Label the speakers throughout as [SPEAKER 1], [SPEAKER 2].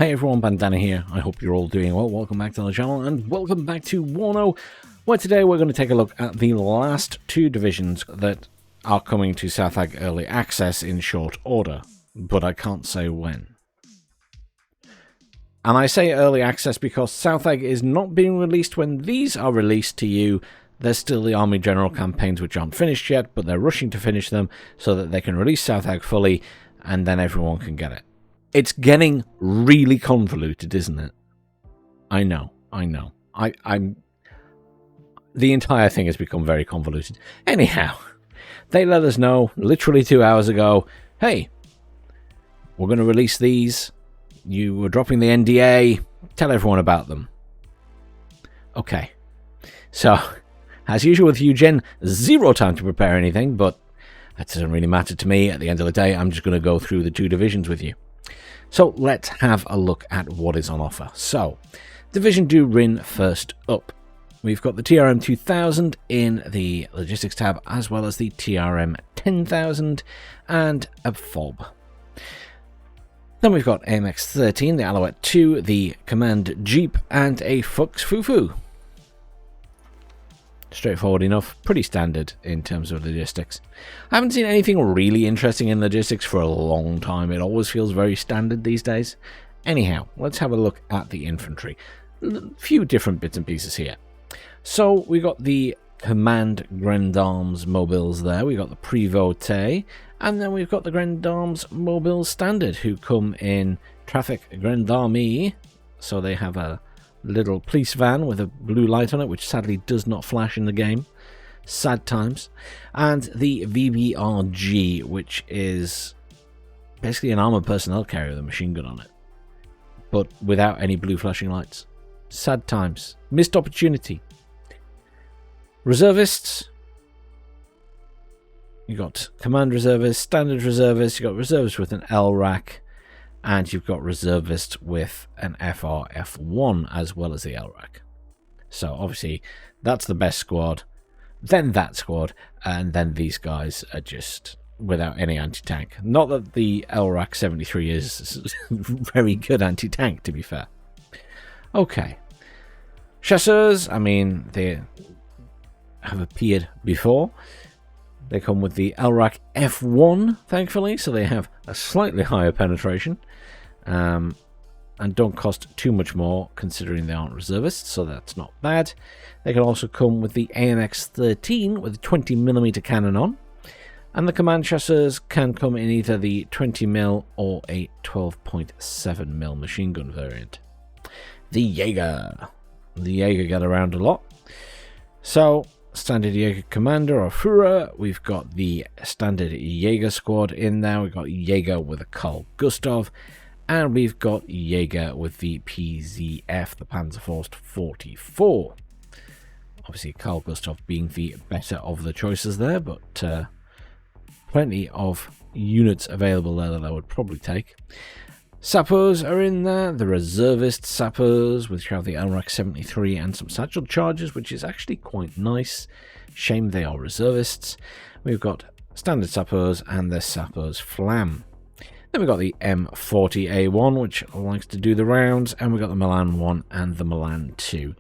[SPEAKER 1] Hey everyone, Bandana here. I hope you're all doing well. Welcome back to the channel and welcome back to WARNO, where today we're going to take a look at the last two divisions that are coming to Southag Early Access in short order, but I can't say when. And I say early access because Southag is not being released when these are released to you. There's still the Army General campaigns which aren't finished yet, but they're rushing to finish them so that they can release Southag fully and then everyone can get it. It's getting really convoluted, isn't it? I know. I'm the entire thing has become very convoluted. Anyhow, they let us know literally 2 hours ago, hey, we're going to release these. You were dropping the NDA. Tell everyone about them. Okay. So, as usual with Eugen, zero time to prepare anything, but that doesn't really matter to me. At the end of the day, I'm just going to go through the two divisions with you. So, let's have a look at what is on offer. So, Division 2 Rhin first up. We've got the TRM 2000 in the Logistics tab, as well as the TRM 10000 and a FOB. Then we've got AMX 13, the Alouette 2, the Command Jeep, and a Fuchs Fufu. Straightforward enough, pretty standard in terms of logistics. I haven't seen anything really interesting in logistics for a long time. It always feels very standard these days. Anyhow, let's have a look at the infantry. A few different bits and pieces here. So we got the Command Grand Arms mobiles there. We got the Prévôté, and then we've got the Grand Arms Mobile Standard, who come in Traffic Grand Army. So they have a little police van with a blue light on it, which sadly does not flash in the game. Sad times. And the VBRG, which is basically an armored personnel carrier with a machine gun on it, but without any blue flashing lights. Sad times. Missed opportunity. Reservists. You got Command Reservists, Standard Reservists, you got Reservists with an LRAC, and you've got Reservists with an FRF1 as well as the LRAC. So obviously that's the best squad, then that squad, and then these guys are just without any anti-tank. Not that the LRAC 73 is very good anti-tank, to be fair. Okay. Chasseurs, I mean, they have appeared before. They come with the LRAC F1, thankfully, so they have a slightly higher penetration and don't cost too much more considering they aren't reservists, so that's not bad. They can also come with the AMX 13 with a 20mm cannon on, and the Command Chasseurs can come in either the 20mm or a 12.7mm machine gun variant. The Jaeger. The Jaeger get around a lot. So, Standard Jaeger Commander or Führer. We've got the Standard Jaeger Squad in there. We've got Jaeger with a Carl Gustav. And we've got Jaeger with the PZF, the Panzerfaust 44. Obviously, Carl Gustav being the better of the choices there, but plenty of units available there that I would probably take. Sappers are in there, the reservist sappers, which have the LRAC 73 and some satchel charges, which is actually quite nice. Shame they are reservists. We've got standard sappers and the sappers flam. Then we've got the M40A1, which likes to do the rounds, and we've got the Milan 1 and the Milan 2.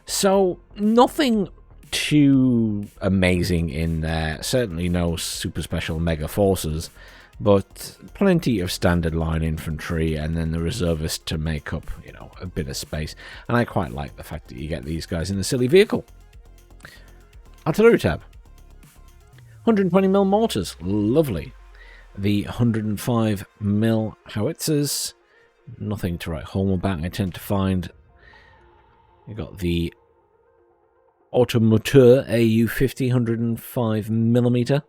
[SPEAKER 1] So, nothing too amazing in there. Certainly no super special mega forces, but plenty of standard line infantry and then the reservists to make up, you know, a bit of space. And I quite like the fact that you get these guys in the silly vehicle. Artillery tab. 120mm mortars, lovely. The 105mm howitzers, nothing to write home about. I tend to find you got the Automoteur AU50 105mm.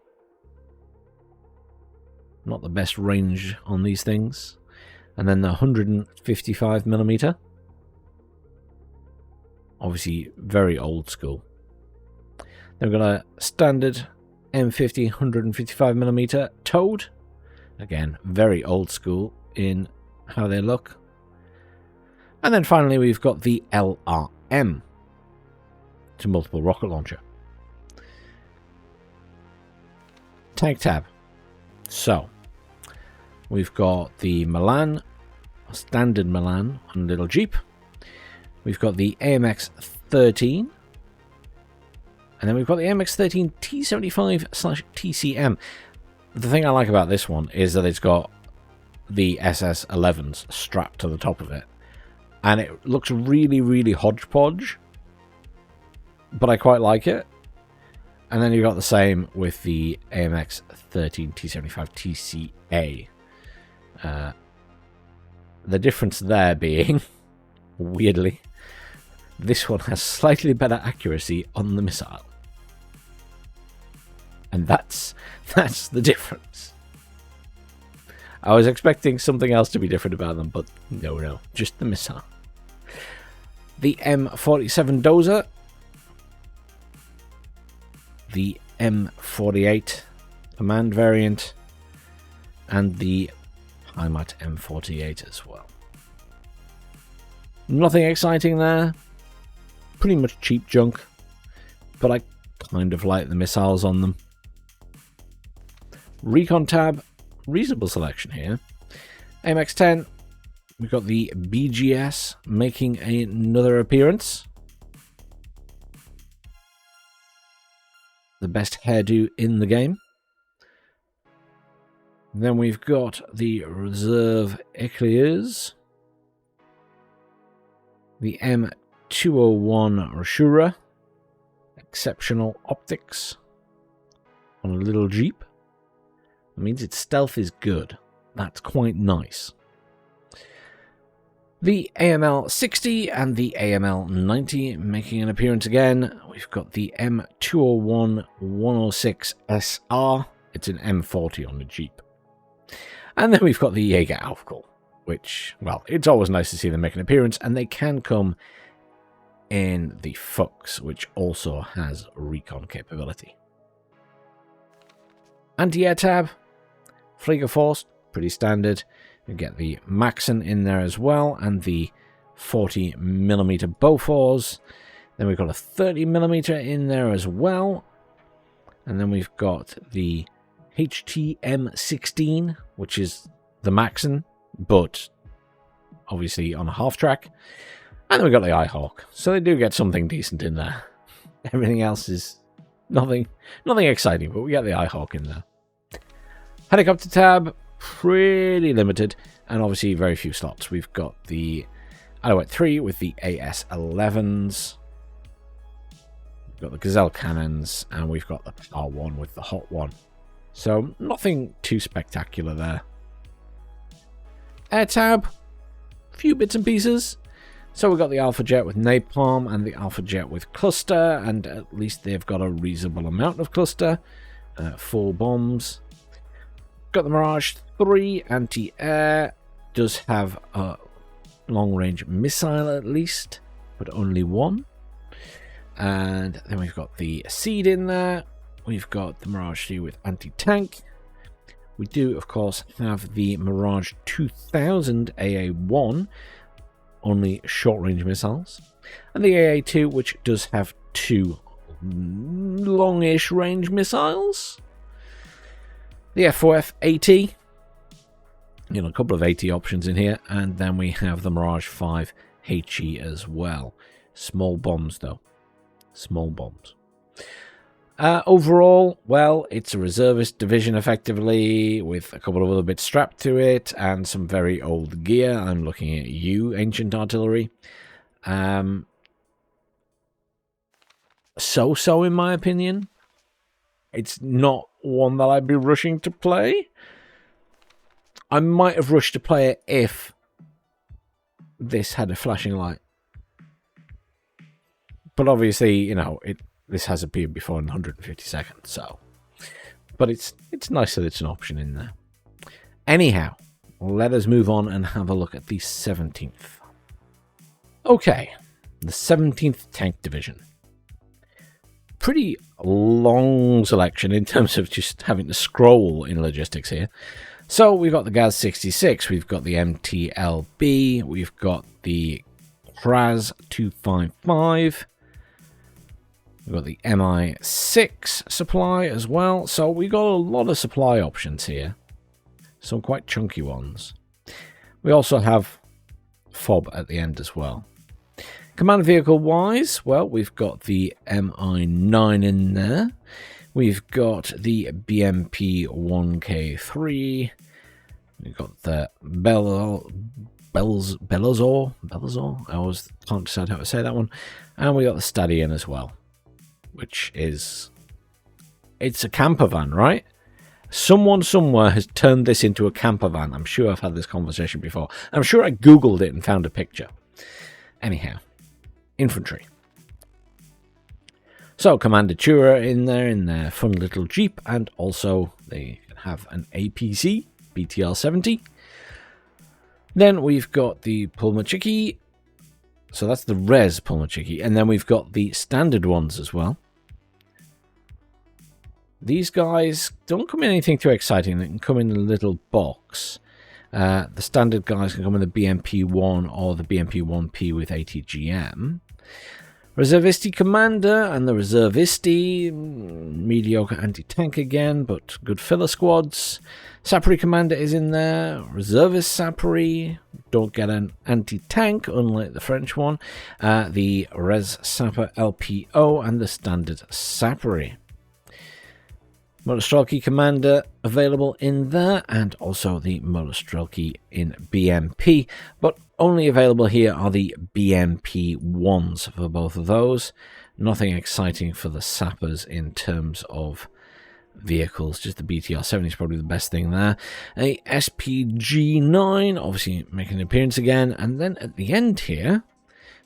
[SPEAKER 1] Not the best range on these things. And then the 155mm. Obviously very old school. Then we've got a standard M50 155mm Toad. Again, very old school in how they look. And then finally we've got the LRM. It's a multiple rocket launcher. Tank tab. So, we've got the Milan standard Milan on a little Jeep. We've got the AMX-13. And then we've got the AMX-13 T75/TCM. The thing I like about this one is that it's got the SS11s strapped to the top of it. And it looks really, really hodgepodge. But I quite like it. And then you've got the same with the AMX-13 T75 TCA. The difference there being, weirdly, this one has slightly better accuracy on the missile. And that's the difference. I was expecting something else to be different about them, but no, just the missile. The M47 Dozer. The M48 Command variant. And the Heimat M48 as well. Nothing exciting there. Pretty much cheap junk. But I kind of like the missiles on them. Recon tab. Reasonable selection here. AMX-10. We've got the BGS making another appearance. The best hairdo in the game. Then we've got the Reserve Eclairs. The M201 Rashura. Exceptional optics. On a little Jeep. That means its stealth is good. That's quite nice. The AML-60 and the AML-90 making an appearance again. We've got the M201-106SR. It's an M40 on the Jeep. And then we've got the Jaeger Aufkühl, which, well, it's always nice to see them make an appearance, and they can come in the Fuchs, which also has recon capability. Anti-air tab, Fliegerforce, pretty standard. You get the Maxen in there as well, and the 40mm Bofors. Then we've got a 30mm in there as well. And then we've got the HTM-16, which is the Maxen, but obviously on a half-track. And then we've got the iHawk. So they do get something decent in there. Everything else is nothing exciting, but we get the iHawk in there. Helicopter tab, pretty limited, and obviously very few slots. We've got the Alouette 3 with the AS-11s. We've got the Gazelle cannons, and we've got the Power 1 with the Hot 1. So nothing too spectacular there. Air tab, few bits and pieces. So we've got the Alpha Jet with Napalm and the Alpha Jet with Cluster, and at least they've got a reasonable amount of Cluster. 4 bombs. Got the Mirage 3 anti-air. Does have a long-range missile at least, but only one. And then we've got the Seed in there. We've got the Mirage 3 with anti-tank. We do, of course, have the Mirage 2000 AA1, only short-range missiles. And the AA2, which does have 2 longish range missiles. The F4F AT, a couple of AT options in here, and then we have the Mirage 5 HE as well. Small bombs, though. Small bombs. Overall, well, it's a reservist division, effectively, with a couple of other bits strapped to it, and some very old gear. I'm looking at you, Ancient Artillery. So-so, in my opinion. It's not one that I'd be rushing to play. I might have rushed to play it if this had a flashing light. But obviously, this has appeared before in 150 seconds, so. But it's nice that it's an option in there. Anyhow, let us move on and have a look at the 17th. Okay, the 17th Tank Division. Pretty long selection in terms of just having to scroll in logistics here. So we've got the Gaz-66, we've got the MTLB, we've got the Kraz 255, we've got the MI6 supply as well. So we've got a lot of supply options here, some quite chunky ones. We also have fob at the end as well. Command vehicle wise, well, we've got the MI9 in there. We've got the BMP 1K3. We've got the Belazor. I always can't decide how to say that one. And we got the Stadion as well, which is, it's a camper van, right? Someone somewhere has turned this into a camper van. I'm sure I've had this conversation before. I'm sure I Googled it and found a picture. Anyhow, infantry. So Commander Chura in their fun little Jeep, and also they have an APC, BTR-70. Then we've got the Pulmachiki. So that's the Res Pulmachiki. And then we've got the standard ones as well. These guys don't come in anything too exciting. They can come in a little box. The standard guys can come in the BMP-1 or the BMP-1P with ATGM. Reservisti Commander and the Reservisti, mediocre anti-tank again, but good filler squads. Sapri Commander is in there. Reservist Sapri, don't get an anti-tank, unlike the French one. The Res Sapper LPO and the standard Sapri. Motostrelki Commander available in there, and also the Motostrelki in BMP, but only available here are the BMP 1s for both of those. Nothing exciting for the sappers in terms of vehicles, just the BTR-70 is probably the best thing there. A SPG-9, obviously making an appearance again, and then at the end here,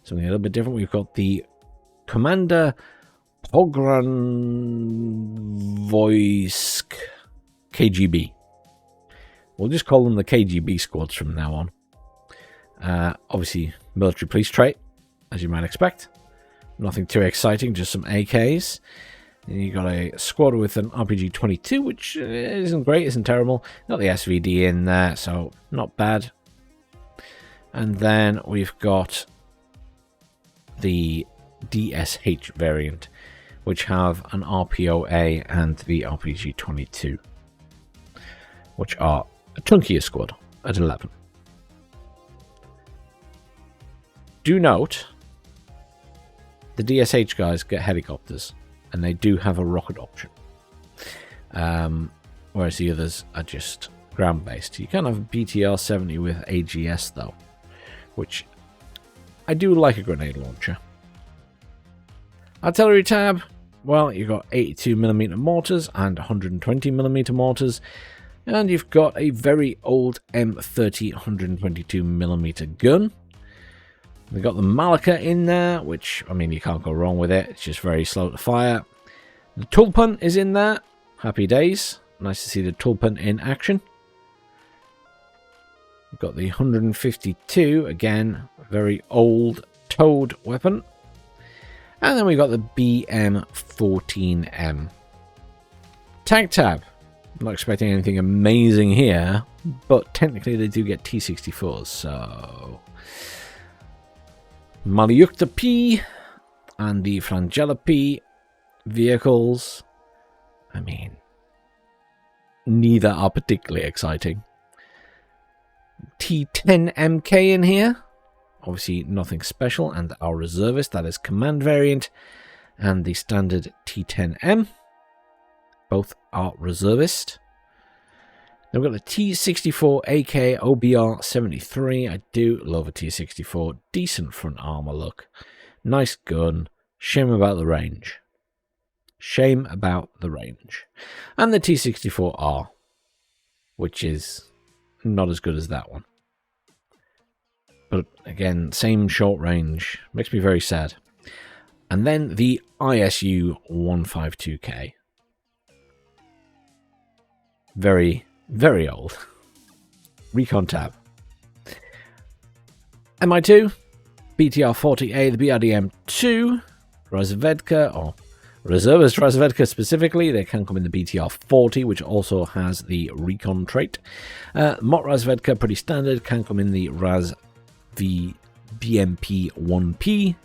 [SPEAKER 1] something a little bit different, we've got the Commander Pogranvoysk KGB. We'll just call them the KGB squads from now on. Obviously, military police trait, as you might expect. Nothing too exciting, just some AKs. And you got a squad with an RPG-22, which isn't great, isn't terrible. Got the SVD in there, so not bad. And then we've got the DSH variant, which have an RPOA and the RPG-22, which are a chunkier squad at 11. Do note, the DSH guys get helicopters, and they do have a rocket option, whereas the others are just ground-based. You can have a BTR-70 with AGS, though, which I do like a grenade launcher. Artillery tab, well, you've got 82mm mortars and 120mm mortars, and you've got a very old M30 122mm gun. We've got the Malika in there, which, I mean, you can't go wrong with it. It's just very slow to fire. The Tulpan is in there. Happy days. Nice to see the Tulpan in action. We've got the 152, again, very old towed weapon. And then we've got the BM14M. Tank tab. I'm not expecting anything amazing here, but technically they do get T64s, so... Maliukta P and the Frangella P vehicles. I mean, neither are particularly exciting. T10MK in here. Obviously nothing special, and our reservist, that is command variant, and the standard T10M. Both are reservist. Then we've got the T64 AK OBR 73. I do love a T64. Decent front armor look. Nice gun. Shame about the range. Shame about the range. And the T64R, which is not as good as that one. But again, same short range. Makes me very sad. And then the ISU 152K. Very, very old. Recon tab. MI2, BTR-40A, the BRDM-2, Razvedka, or Reservist Razvedka specifically. They can come in the BTR-40, which also has the recon trait. Mot Razvedka, pretty standard, can come in the the BMP-1P,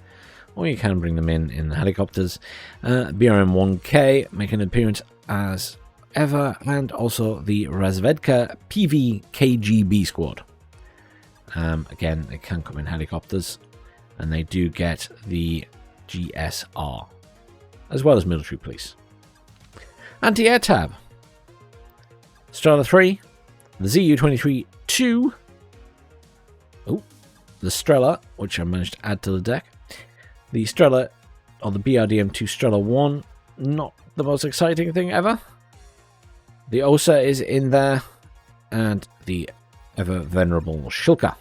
[SPEAKER 1] or you can bring them in the helicopters. BRM-1K make an appearance as ever, and also the Razvedka PV KGB squad. Again, they can come in helicopters, and they do get the GSR, as well as military police. Anti-air tab. Strela 3, the ZU-23-2, the Strela, which I managed to add to the deck, the Strela, or the BRDM-2 Strela 1, not the most exciting thing ever. The OSA is in there, and the ever-venerable Shilka.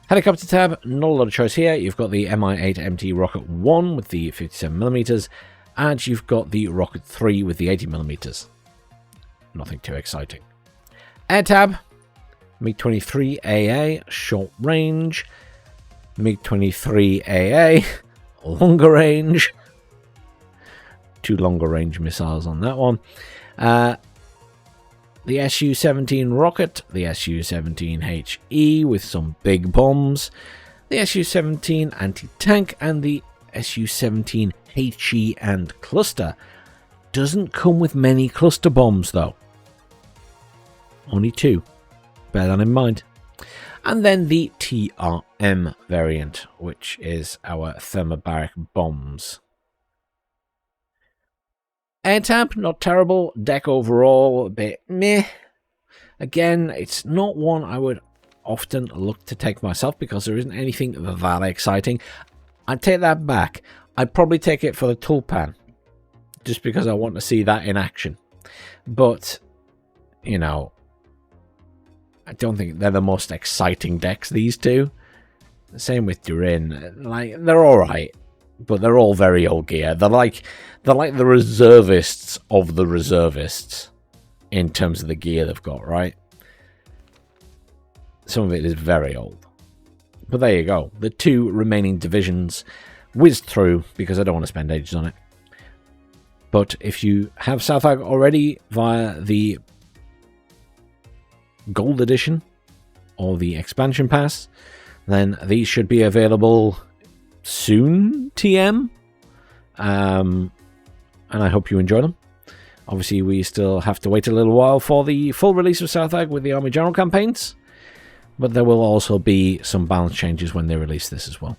[SPEAKER 1] Helicopter tab, not a lot of choice here. You've got the Mi-8MT Rocket 1 with the 57mm, and you've got the Rocket 3 with the 80mm. Nothing too exciting. Air tab, MiG-23AA, short range. MiG-23AA, longer range. 2 longer range missiles on that one. The Su-17 rocket, the Su-17HE with some big bombs, the Su-17 anti-tank, and the Su-17HE and cluster. Doesn't come with many cluster bombs though. Only 2. Bear that in mind. And then the TRM variant, which is our thermobaric bombs. Air tab, not terrible. Deck overall, a bit meh. Again, it's not one I would often look to take myself because there isn't anything that exciting. I'd take that back. I'd probably take it for the Tulpan, just because I want to see that in action. But, you know, I don't think they're the most exciting decks, these two. Same with Rhin. Like, they're alright, but they're all very old gear. They're like the reservists of the reservists in terms of the gear they've got, right? Some of it is very old. But there you go. The 2 remaining divisions whizzed through because I don't want to spend ages on it. But if you have Southag already via the Gold Edition or the Expansion Pass, then these should be available soon, TM. And I hope you enjoy them. Obviously, we still have to wait a little while for the full release of Southag with the Army General campaigns, but there will also be some balance changes when they release this as well.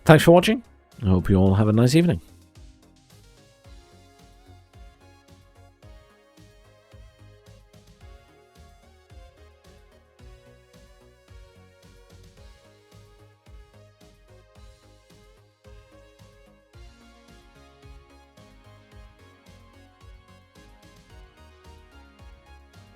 [SPEAKER 1] Thanks for watching. I hope you all have a nice evening.